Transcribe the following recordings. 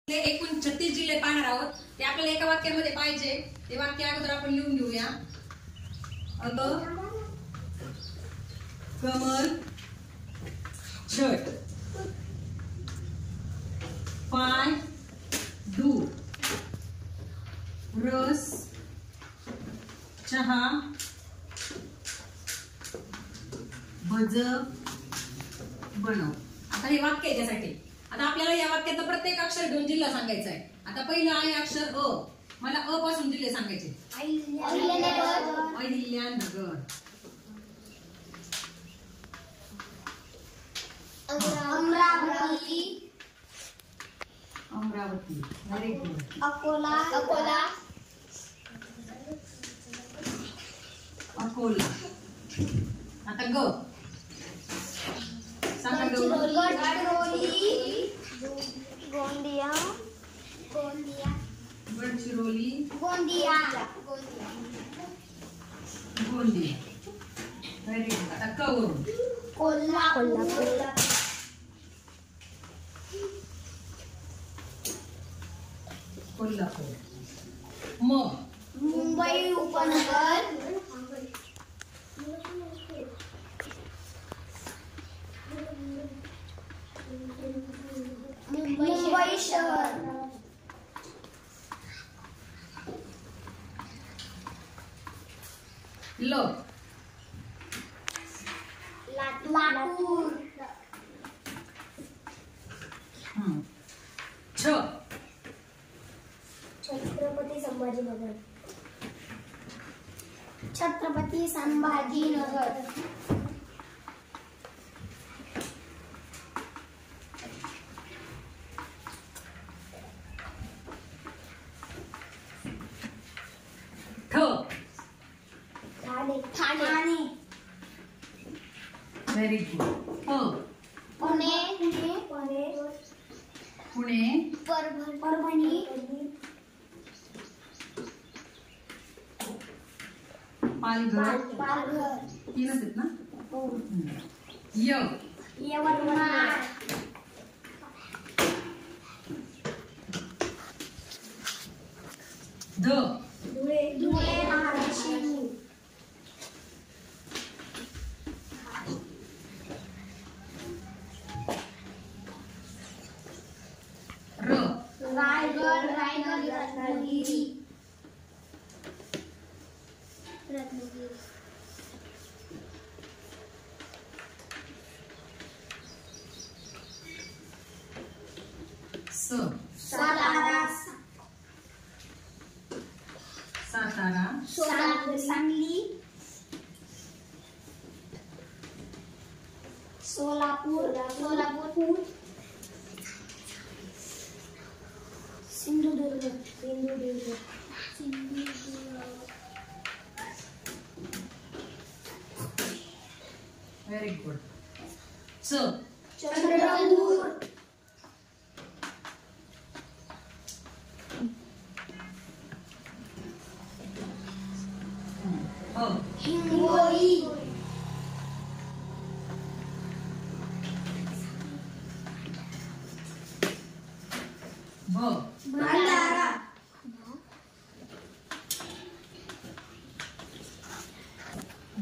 एकूण 36 जिल्हे पाहणार आहोत. ते आपल्याला एका वाक्यामध्ये पाहिजे. ते वाक्य अगोदर आपण लिहून घेऊया. कमल छट पाय दूध रस चहा भज बनव. आता हे वाक्य आहे त्यासाठी. आता आपल्याला या वाक्याचं प्रत्येक अक्षर घेऊन जिल्हा सांगायचा आहे. आता पहिलं आहे अक्षर अ. मला अ पासून जिल्हे सांगायचे. Ahilyanagar Amravati Amravati very good. अकोला अकोला अकोला. आता ग सांगा. Gadchiroli Gondia Gondia Gadchiroli Gondia Gondia very good. आता क वरून कोल्हापूर कोल्हापूर. म मुंबई उपनगर मुंबई शहर ल लातूर छ छत्रपती संभाजीनगर छत्रपती संभाजीनगर ठ ठाणे ठाणे व्हेरी गुड. प पुणे पुणे परभणी पालघर. पालघर तीनच आहेत ना. य यवतमाळ ध धुळे धाराशिव र रायगड रत्नागिरी स सातारा सातारा सांगली सोलापूर सिंधुदुर्ग व्हेरी गुड. च चंद्रपूर हिंगोली भ भंडारा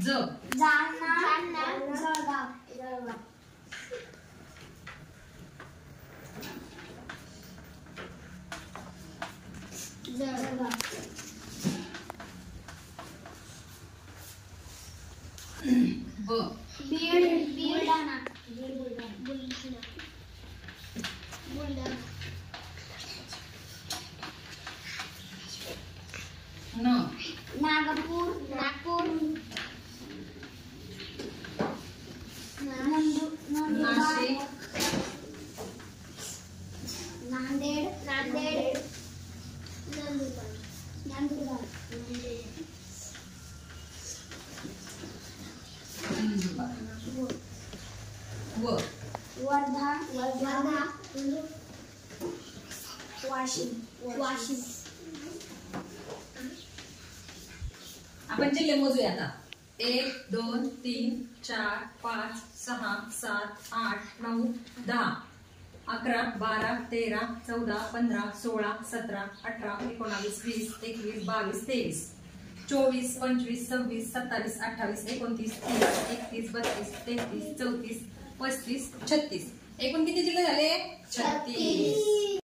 ज जालना जळगाव ब बुलढाणा न नागपूर नाशिक नांदेड नंदुरबार व वर्धा वाशिम आपण जिल्हे मोजूया आता. 1 2 3 4 5 6 7 8 9 10 11, 12, 13, 14, 15, 16, 17, 18, 19, 20, 21, 22, 23, 24, 25, 26, 27, 28, 29, 30, 31, 32, 33, 34, 35, 36. एकूण किती जिल्हे झाले? 36.